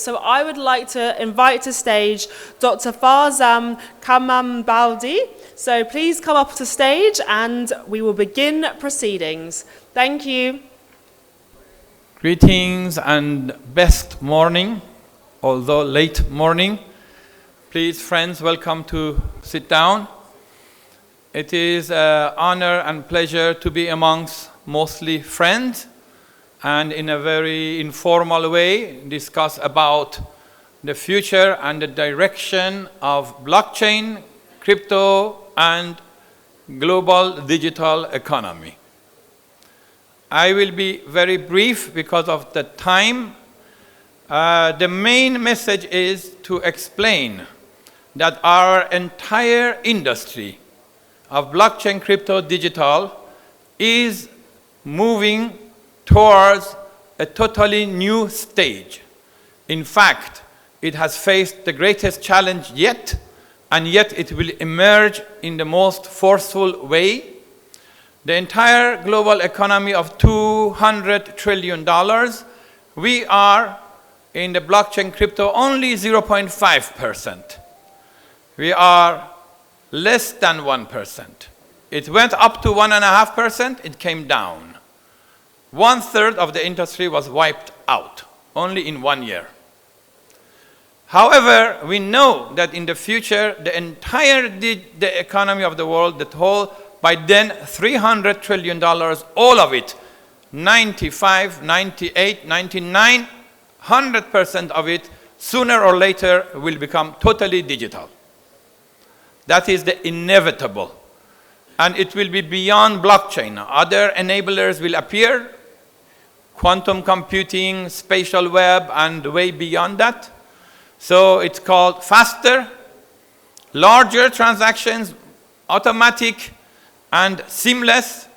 So I would like to invite to stage Dr. Farzam Kamalabadi. So please come up to stage and we will begin proceedings. Thank you. Greetings and best morning, although late morning. Please, friends, welcome to sit down. It is an honor and pleasure to be amongst mostly friends and in a very informal way discuss about the future and the direction of blockchain, crypto, and global digital economy. I will be very brief because of the time. The main message is to explain that our entire industry of blockchain, crypto, digital is moving towards a totally new stage. In fact, it has faced the greatest challenge yet, and yet it will emerge in the most forceful way. The entire global economy of $200 trillion, we are in the blockchain crypto only 0.5%. We are less than 1%. It went up to 1.5%, it came down. 1/3 of the industry was wiped out, only in 1 year. However, we know that in the future, the entire the economy of the world, the whole, by then $300 trillion, all of it, 95, 98, 99, 100% of it, sooner or later will become totally digital. That is the inevitable. And it will be beyond blockchain. Other enablers will appear, quantum computing, spatial web, and way beyond that. So it's called faster, larger transactions, automatic, and seamless,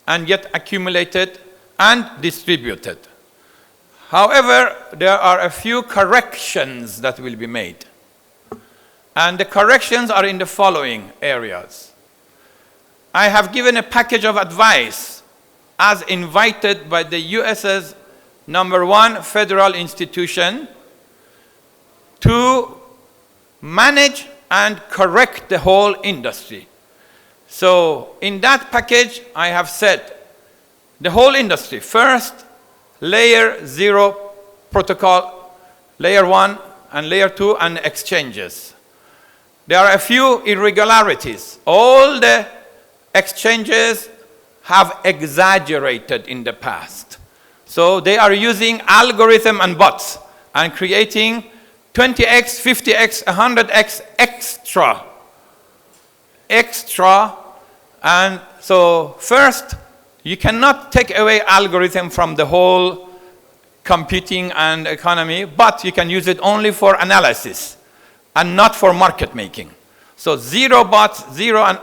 and yet accumulated and distributed. However, there are a few corrections that will be made. And the corrections are in the following areas. I have given a package of advice as invited by the US's #1 federal institution to manage and correct the whole industry. So in that package, I have said the whole industry, first, layer 0 protocol, layer 1 and layer 2 and exchanges. There are a few irregularities. All the exchanges have exaggerated in the past. So they are using algorithm and bots and creating 20x, 50x, 100x extra. And so first, you cannot take away algorithm from the whole computing and economy, but you can use it only for analysis and not for market making. So zero bots, zero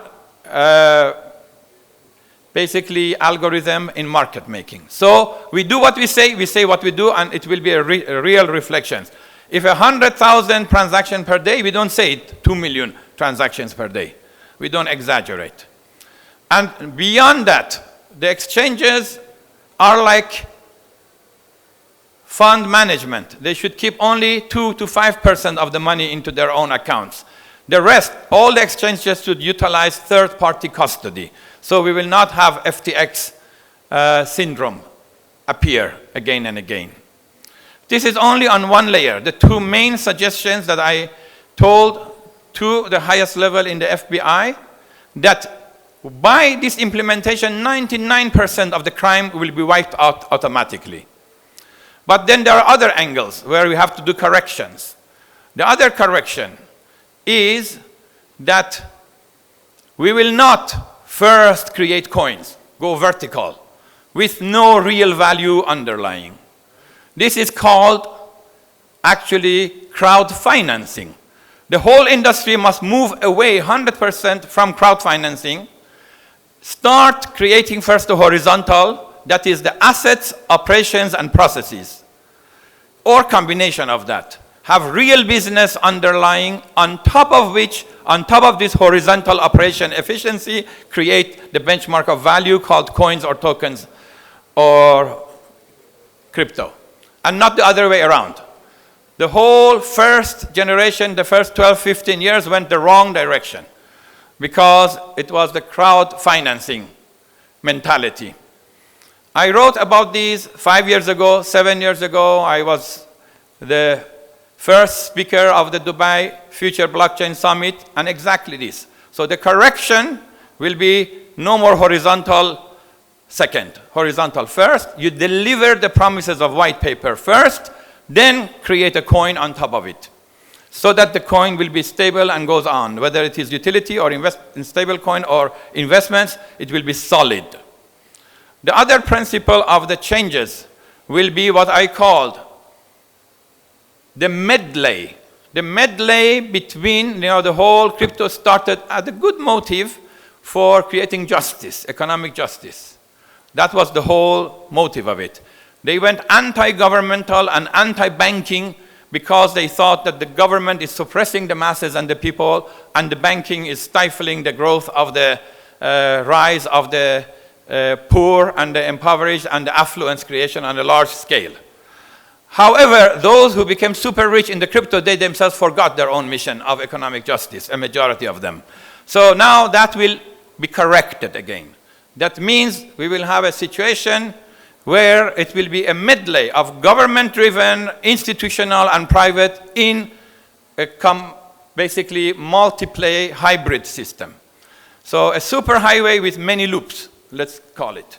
basically algorithm in market making. So we do what we say what we do, and it will be a real reflection. If 100,000 transactions per day, we don't say it 2 million transactions per day. We don't exaggerate. And beyond that, the exchanges are like fund management. They should keep only 2 to 5% of the money into their own accounts. The rest, all the exchanges should utilize third-party custody. So we will not have FTX syndrome appear again and again. This is only on one layer. The two main suggestions that I told to the highest level in the FBI, that by this implementation, 99% of the crime will be wiped out automatically. But then there are other angles where we have to do corrections. The other correction is that we will not first create coins, go vertical, with no real value underlying. This is called actually crowd financing. The whole industry must move away 100% from crowd financing, start creating first the horizontal, that is the assets, operations, and processes, or combination of that. Have real business underlying, on top of which, on top of this horizontal operation efficiency, create the benchmark of value called coins or tokens or crypto, and not the other way around. The whole first generation, the first 12, 15 years went the wrong direction because it was the crowd financing mentality. I wrote about these 5 years ago, 7 years ago. I was the first speaker of the Dubai Future Blockchain Summit, and exactly this. So the correction will be no more horizontal second. Horizontal first. You deliver the promises of white paper first, then create a coin on top of it, so that the coin will be stable and goes on. Whether it is utility or invest in stable coin or investments, it will be solid. The other principle of the changes will be what I called the medley. The medley between, the whole crypto started as a good motive for creating justice, economic justice. That was the whole motive of it. They went anti-governmental and anti-banking because they thought that the government is suppressing the masses and the people, and the banking is stifling the growth of the rise of the poor and the impoverished and the affluence creation on a large scale. However, those who became super rich in the crypto, they themselves forgot their own mission of economic justice, a majority of them. So now that will be corrected again. That means we will have a situation where it will be a medley of government-driven, institutional, and private in a basically multiplay hybrid system. So a superhighway with many loops, let's call it.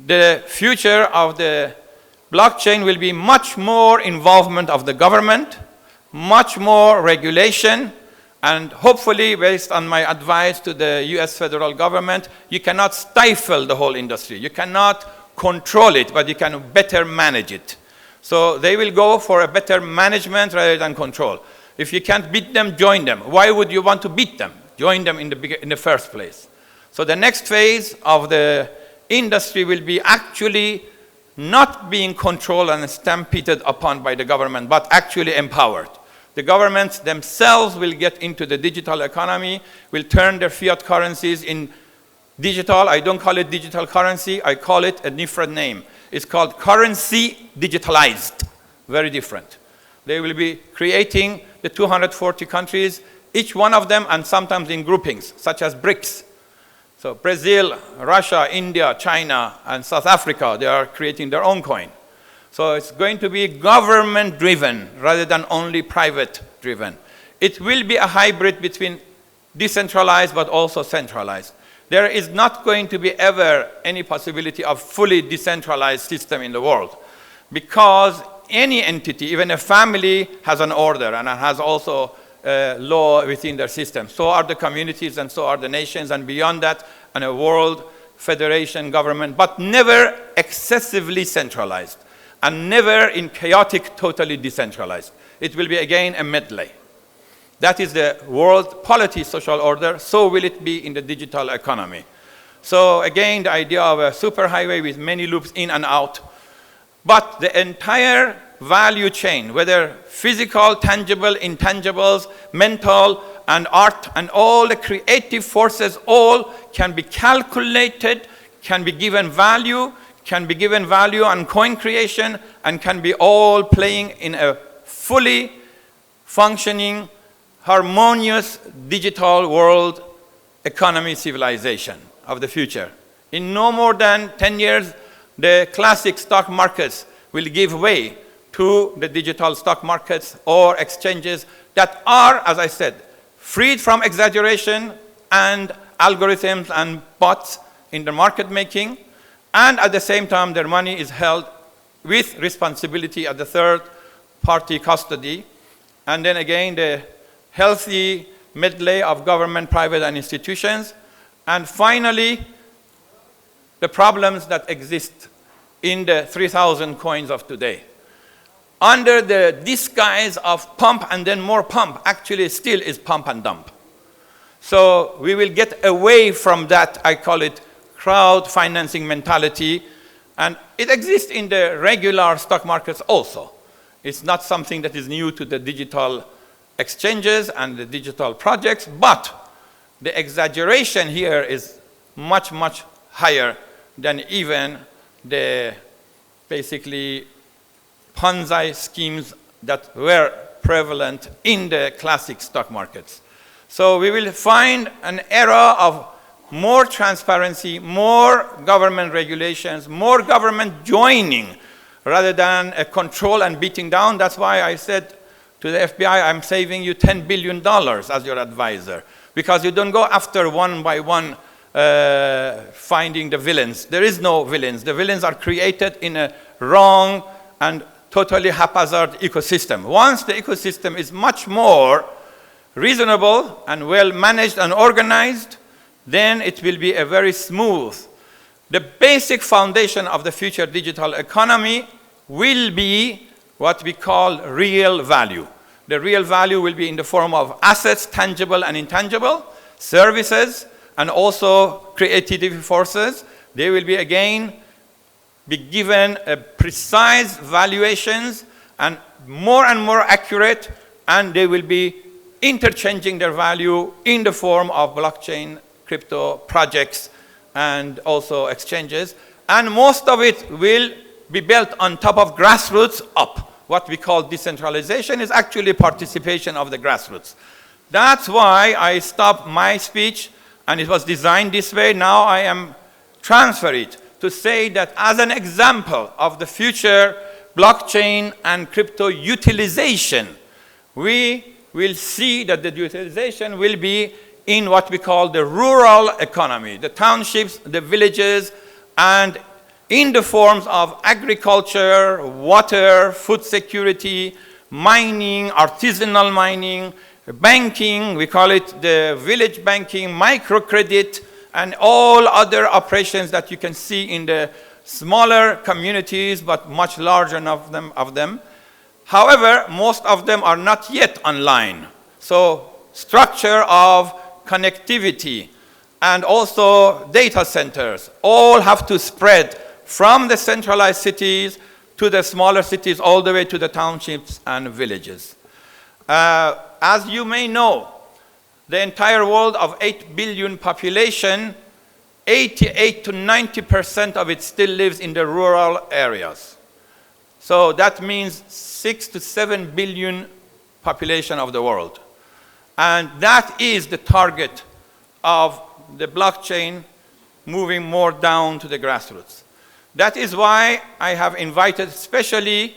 The future of the blockchain will be much more involvement of the government, much more regulation, and hopefully, based on my advice to the US federal government, you cannot stifle the whole industry. You cannot control it, but you can better manage it. So they will go for a better management rather than control. If you can't beat them, join them. Why would you want to beat them? Join them in the first place. So the next phase of the industry will be actually not being controlled and stampeded upon by the government, but actually empowered. The governments themselves will get into the digital economy, will turn their fiat currencies in digital. I don't call it digital currency, I call it a different name. It's called currency digitalized, very different. They will be creating the 240 countries, each one of them, and sometimes in groupings, such as BRICS. So Brazil, Russia, India, China, and South Africa, they are creating their own coin. So it's going to be government-driven rather than only private-driven. It will be a hybrid between decentralized but also centralized. There is not going to be ever any possibility of fully decentralized system in the world, because any entity, even a family, has an order and has also law within their system. So are the communities, and so are the nations, and beyond that, and a world federation government, but never excessively centralized, and never in chaotic, totally decentralized. It will be again a medley. That is the world polity social order. So will it be in the digital economy. So again, the idea of a superhighway with many loops in and out. But the entire value chain, whether physical, tangible, intangibles, mental, and art, and all the creative forces, all can be calculated, can be given value on coin creation, and can be all playing in a fully functioning, harmonious digital world economy civilization of the future. In no more than 10 years, the classic stock markets will give way to the digital stock markets or exchanges that are, as I said, freed from exaggeration and algorithms and bots in the market making, and at the same time their money is held with responsibility at the third party custody, and then again the healthy medley of government, private, and institutions, and finally the problems that exist in the 3,000 coins of today. Under the disguise of pump and then more pump, actually still is pump and dump. So we will get away from that, I call it crowd financing mentality, and it exists in the regular stock markets also. It's not something that is new to the digital exchanges and the digital projects, but the exaggeration here is much, much higher than even the basically Ponzi schemes that were prevalent in the classic stock markets. So we will find an era of more transparency, more government regulations, more government joining rather than a control and beating down. That's why I said to the FBI, I'm saving you $10 billion as your advisor, because you don't go after one by one finding the villains. There is no villains. The villains are created in a wrong and totally haphazard ecosystem. Once the ecosystem is much more reasonable and well managed and organized, then it will be a very smooth. The basic foundation of the future digital economy will be what we call real value. The real value will be in the form of assets, tangible and intangible, services, and also creativity forces. They will be again be given precise valuations and more accurate, and they will be interchanging their value in the form of blockchain, crypto projects, and also exchanges. And most of it will be built on top of grassroots up. What we call decentralization is actually participation of the grassroots. That's why I stopped my speech, and it was designed this way. Now I am transfer it to say that as an example of the future blockchain and crypto utilization, we will see that the utilization will be in what we call the rural economy, the townships, the villages, and in the forms of agriculture, water, food security, mining, artisanal mining, banking, we call it the village banking, microcredit, and all other operations that you can see in the smaller communities, but much larger of them. However, most of them are not yet online. So structure of connectivity and also data centers all have to spread from the centralized cities to the smaller cities all the way to the townships and villages. As you may know, the entire world of 8 billion population, 88 to 90% of it still lives in the rural areas. So that means 6 to 7 billion population of the world. And that is the target of the blockchain, moving more down to the grassroots. That is why I have invited, especially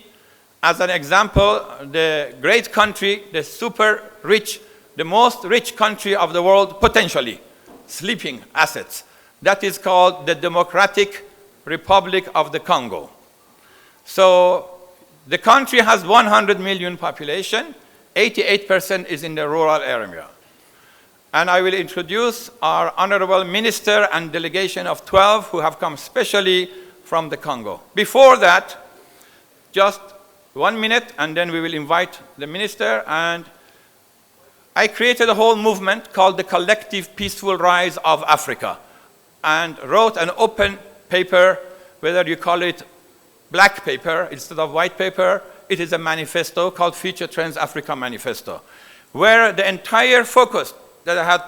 as an example, the great country, the super rich, the most rich country of the world, potentially, sleeping assets. That is called the Democratic Republic of the Congo. So the country has 100 million population, 88% is in the rural area. And I will introduce our honorable minister and delegation of 12 who have come specially from the Congo. Before that, just 1 minute, and then we will invite the minister. And I created a whole movement called the Collective Peaceful Rise of Africa, and wrote an open paper, whether you call it black paper instead of white paper. It is a manifesto called Future Trends Africa Manifesto, where the entire focus that I had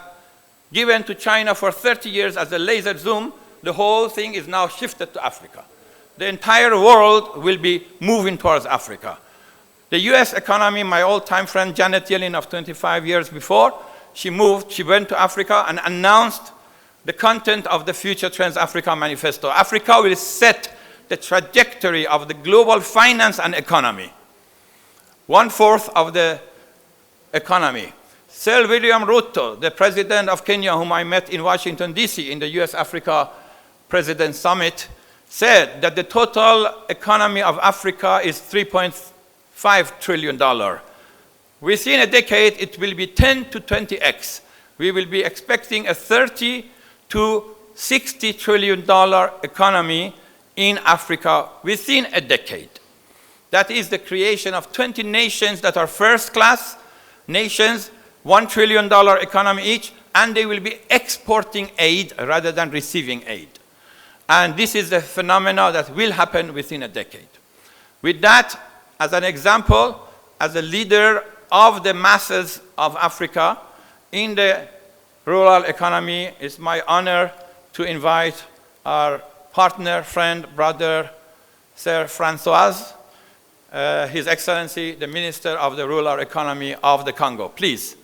given to China for 30 years as a laser zoom, the whole thing is now shifted to Africa. The entire world will be moving towards Africa. The US economy, my old-time friend Janet Yellen of 25 years before, she went to Africa and announced the content of the Future Trends Africa Manifesto. Africa will set the trajectory of the global finance and economy. 1/4 of the economy. Sir William Ruto, the president of Kenya, whom I met in Washington, D.C. in the US-Africa President Summit, said that the total economy of Africa is $3.5 trillion. Within a decade, it will be 10 to 20x. We will be expecting a $30 to $60 trillion economy in Africa within a decade. That is the creation of 20 nations that are first-class nations, $1 trillion economy each, and they will be exporting aid rather than receiving aid. And this is the phenomena that will happen within a decade. With that, as an example, as a leader of the masses of Africa in the rural economy, it's my honor to invite our partner, friend, brother, Sir Francois. His Excellency, the Minister of the Rural Economy of the Congo. Please.